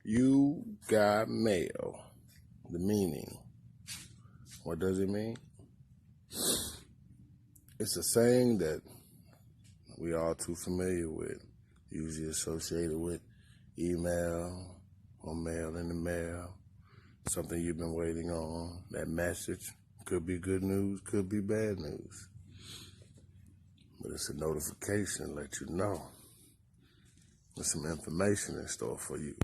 You got mail. The meaning. What does it mean? It's a saying that we all too familiar with, usually associated with email or mail in the mail, something you've been waiting on. That message could be good news, could be bad news. But it's a notification to let you know there's some information in store for you.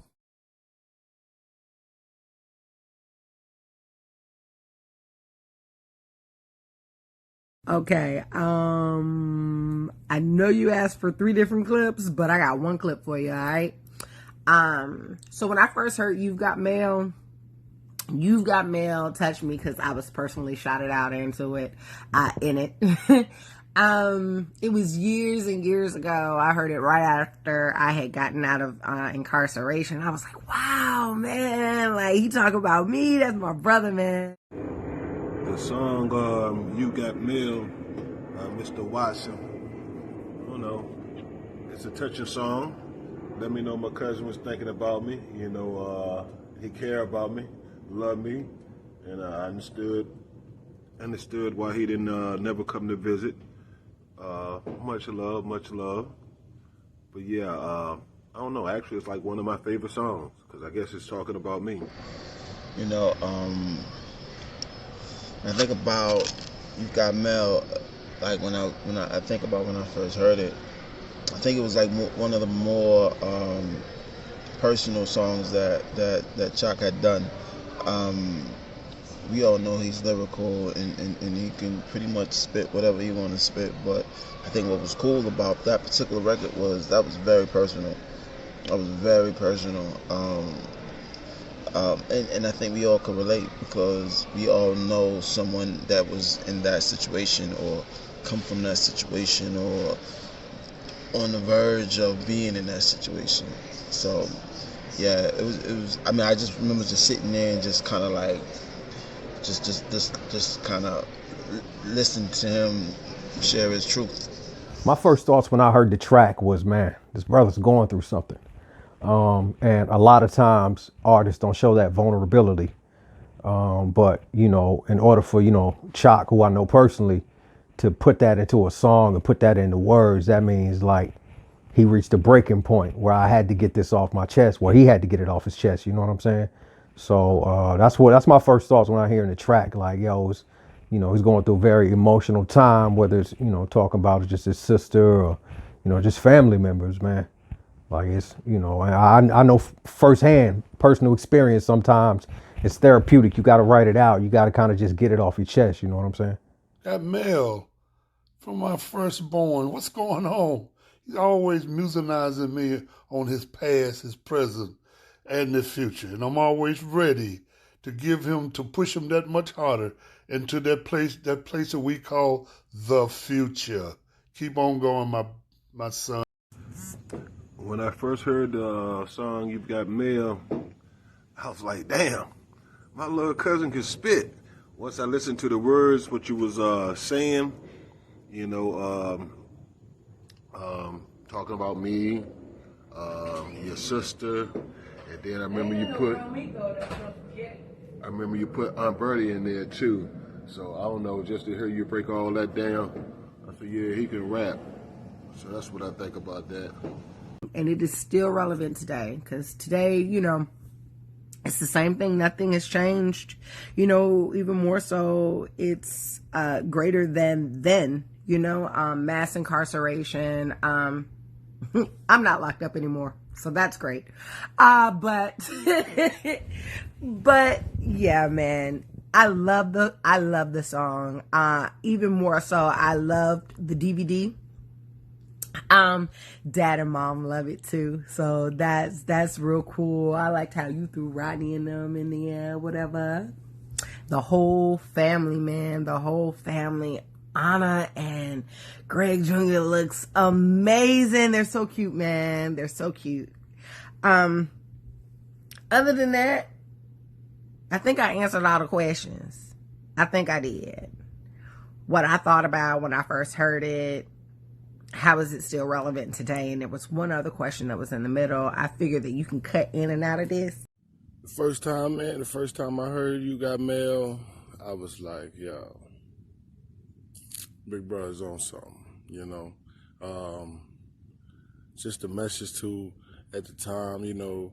Okay, I know you asked for 3 different clips, but I got one clip for you, all right? So when I first heard You've Got Mail touched me because I was personally shouted out into it, in it. It was years and years ago. I heard it right after I had gotten out of incarceration. I was like, wow, man, like, he talk about me, that's my brother, man. The song You Got Mail, Mr. Watson. I don't know. It's a touching song. Let me know my cousin was thinking about me. You know, he cared about me, loved me, and I understood why he didn't never come to visit. Much love, much love. But yeah, I don't know. Actually, it's like one of my favorite songs because I guess it's talking about me. You know, I think about You've Got Mail, like when I think about when I first heard it, I think it was like one of the more personal songs that Chuck had done. We all know he's lyrical and he can pretty much spit whatever he want to spit, but I think what was cool about that particular record was that was very personal. That was very personal. And I think we all could relate because we all know someone that was in that situation or come from that situation or on the verge of being in that situation. So yeah, it was I mean, I just remember just sitting there and just kind of like just kind of listen to him share his truth. My first thoughts when I heard the track was, man, this brother's going through something. And a lot of times artists don't show that vulnerability. But, you know, in order for, you know, Chalk, who I know personally, to put that into a song and put that into words, that means like he reached a breaking point where I had to get this off my chest, where he had to get it off his chest. You know what I'm saying? So that's my first thoughts when I hear in the track, like, yo, it's, you know, he's going through a very emotional time, whether it's, you know, talking about just his sister or, you know, just family members, man. Like, it's, you know, I know firsthand, personal experience, sometimes it's therapeutic. You got to write it out. You got to kind of just get it off your chest. You know what I'm saying? That mail from my firstborn. What's going on? He's always musicizing me on his past, his present, and the future. And I'm always ready to give him, to push him that much harder into that place that we call the future. Keep on going, my son. When I first heard the song You've Got Mail, I was like, damn, my little cousin can spit. Once I listened to the words, what you was saying, you know, talking about me, your sister, and then I remember you put Aunt Bertie in there too. So I don't know, just to hear you break all that down, I said, yeah, he can rap. So that's what I think about that. And it is still relevant today because today, you know, it's the same thing. Nothing has changed. You know, even more so, it's greater than then, you know, mass incarceration. I'm not locked up anymore, so that's great. But yeah, man, I love the song. Even more so, I loved the DVD. Dad and mom love it too, so that's real cool. I liked how you threw Rodney and them in the air, whatever. The whole family, man, the whole family. Anna and Greg Jr. looks amazing. They're so cute, man. They're so cute. Other than that, I think I answered all the questions. I think I did. What I thought about when I first heard it. how is it still relevant today? And there was one other question that was in the middle. I figured that you can cut in and out of this. The first time I heard You Got Mail, I was like, yo, Big Brother's on something, you know. Just a message to, at the time, you know,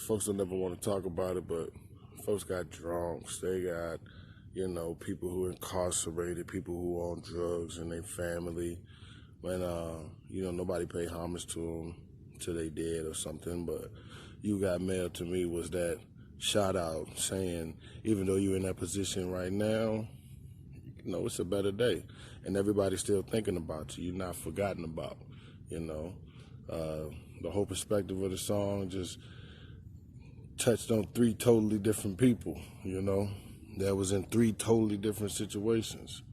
folks don't ever want to talk about it, but folks got drunks. They got, you know, people who are incarcerated, people who are on drugs in their family. When, you know, nobody paid homage to them till they dead or something. But You Got Mail to me was that shout out saying, even though you're in that position right now, you know, it's a better day. And everybody's still thinking about you. You're not forgotten about, you know. The whole perspective of the song just touched on 3 totally different people, you know, that was in 3 totally different situations.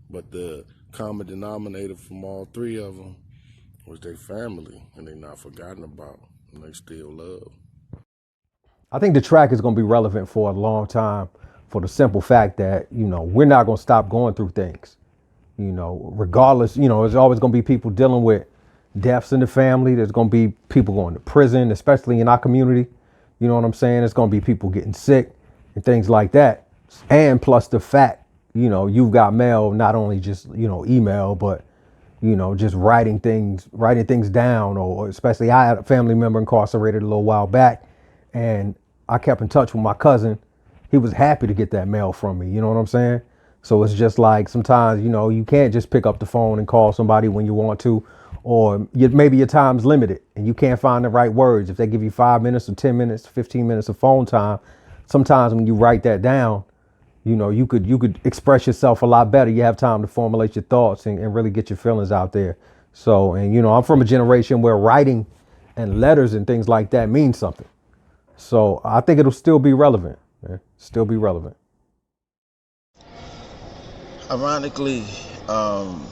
But the common denominator from all 3 of them was their family, and they not forgotten about, and they still love. I think the track is going to be relevant for a long time for the simple fact that, you know, we're not going to stop going through things, you know, regardless. You know, there's always going to be people dealing with deaths in the family. There's going to be people going to prison, especially in our community. You know what I'm saying? There's going to be people getting sick and things like that. And plus the fact, you know, You've Got Mail, not only just, you know, email, but, you know, just writing things down, or especially I had a family member incarcerated a little while back, and I kept in touch with my cousin. He was happy to get that mail from me. You know what I'm saying? So it's just like sometimes, you know, you can't just pick up the phone and call somebody when you want to, or maybe your time's limited and you can't find the right words. If they give you 5 minutes or 10 minutes, 15 minutes of phone time, sometimes when you write that down, you know, you could express yourself a lot better. You have time to formulate your thoughts and really get your feelings out there. So, and, you know, I'm from a generation where writing and letters and things like that mean something. So I think it'll still be relevant. Still be relevant. Ironically, some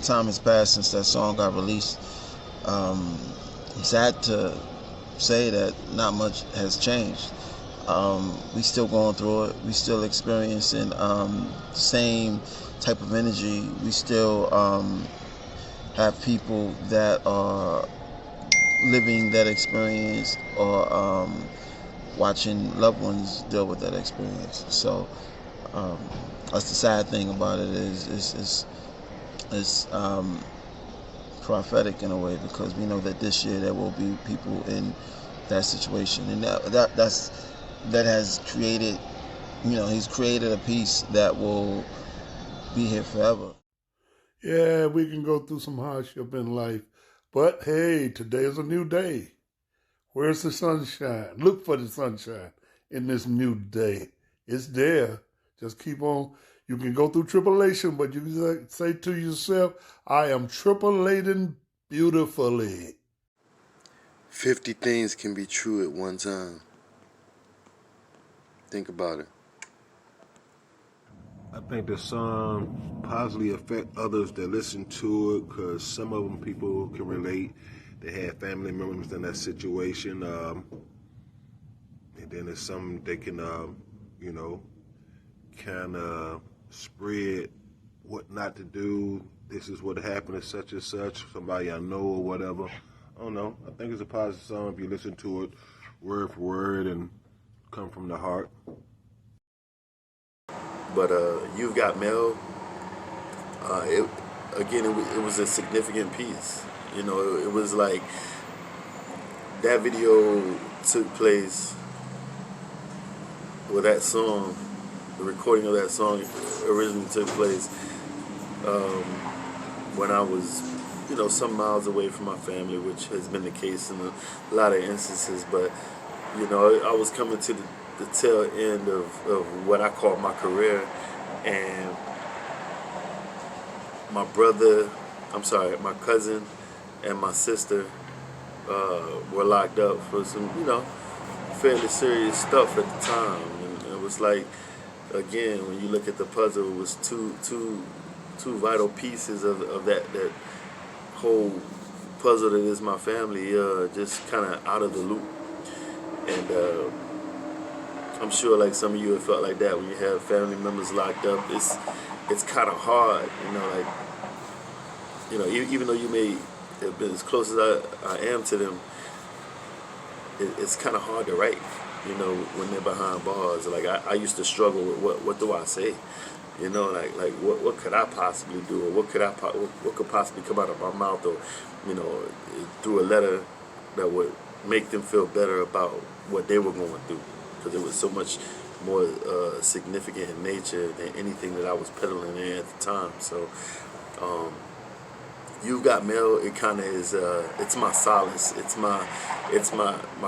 time has passed since that song got released. I'm sad to say that not much has changed. We still going through it. We still experiencing same type of energy. We still have people that are living that experience, or watching loved ones deal with that experience. So that's the sad thing about it, is it's prophetic in a way, because we know that this year there will be people in that situation, and that has created, you know, he's created a piece that will be here forever. Yeah, we can go through some hardship in life, but hey, today is a new day. Where's the sunshine? Look for the sunshine in this new day. It's there. Just keep on. You can go through tribulation, but you can say to yourself, I am tribulating beautifully. 50 things can be true at one time. Think about it. I think the song positively affect others that listen to it, because some of them people can relate. They had family members in that situation, and then there's some they can, you know, kind of spread what not to do. This is what happened to such and such, somebody I know or whatever. I don't know. I think it's a positive song if you listen to it word for word and come from the heart. But You've Got Mail, it was a significant piece. You know, it was like that video took place, well, that song, the recording of that song originally took place when I was, you know, some miles away from my family, which has been the case in a lot of instances. But, you know, I was coming to the tail end of what I call my career, and my cousin and my sister were locked up for some, you know, fairly serious stuff at the time. And it was like, again, when you look at the puzzle, it was two vital pieces of that whole puzzle that is my family, just kind of out of the loop. And I'm sure like some of you have felt like that when you have family members locked up. It's kind of hard, you know, like you know, even though you may have been as close as I am to them, it's kind of hard to write, you know, when they're behind bars. Like I used to struggle with what do I say, you know, like what could I possibly do, or what could possibly come out of my mouth, or you know, through a letter that would make them feel better about what they were going through, because it was so much more significant in nature than anything that I was peddling in at the time. So. You Got Mail, it kind of is, it's my solace, it's my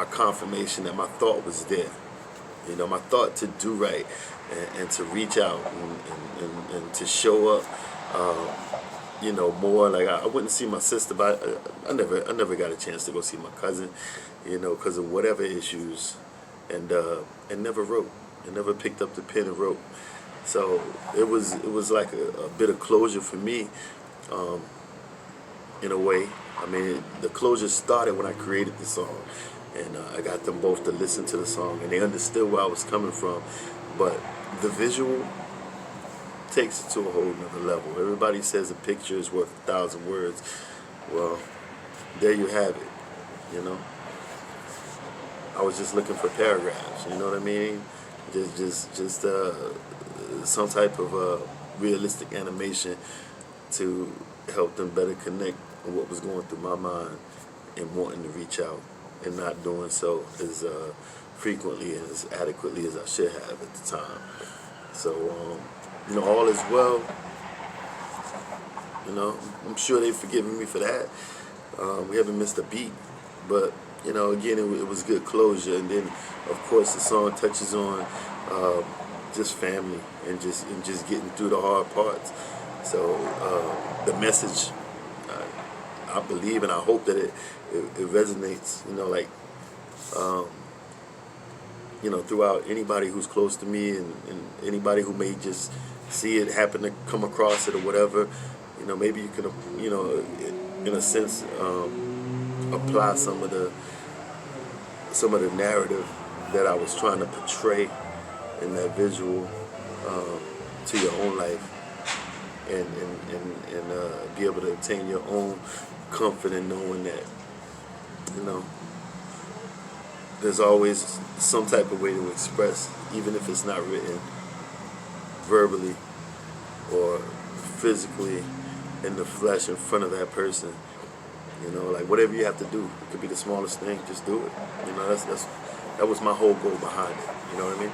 confirmation that my thought was there. You know, my thought to do right and to reach out and to show up, you know, more. Like I wouldn't see my sister, but I never got a chance to go see my cousin, you know, because of whatever issues, and never wrote, and never picked up the pen and wrote. So it was like a bit of closure for me. In a way, I mean, the closure started when I created the song, and I got them both to listen to the song, and they understood where I was coming from. But the visual takes it to a whole nother level. Everybody says a picture is worth 1,000 words. Well, there you have it. You know, I was just looking for paragraphs. You know what I mean? Just some type of realistic animation to help them better connect with what was going through my mind and wanting to reach out and not doing so as frequently and as adequately as I should have at the time. So, you know, all is well. You know, I'm sure they've forgiven me for that. We haven't missed a beat, but you know, again, it was good closure. And then, of course, the song touches on just family and just getting through the hard parts. So the message, I believe and I hope that it resonates, you know, like, you know, throughout anybody who's close to me and anybody who may just see it, happen to come across it or whatever. You know, maybe you can, you know, in a sense, apply some of the narrative that I was trying to portray in that visual to your own life. And be able to obtain your own comfort in knowing that, you know, there's always some type of way to express, even if it's not written verbally or physically in the flesh in front of that person. You know, like whatever you have to do, it could be the smallest thing, just do it. You know, that was my whole goal behind it. You know what I mean?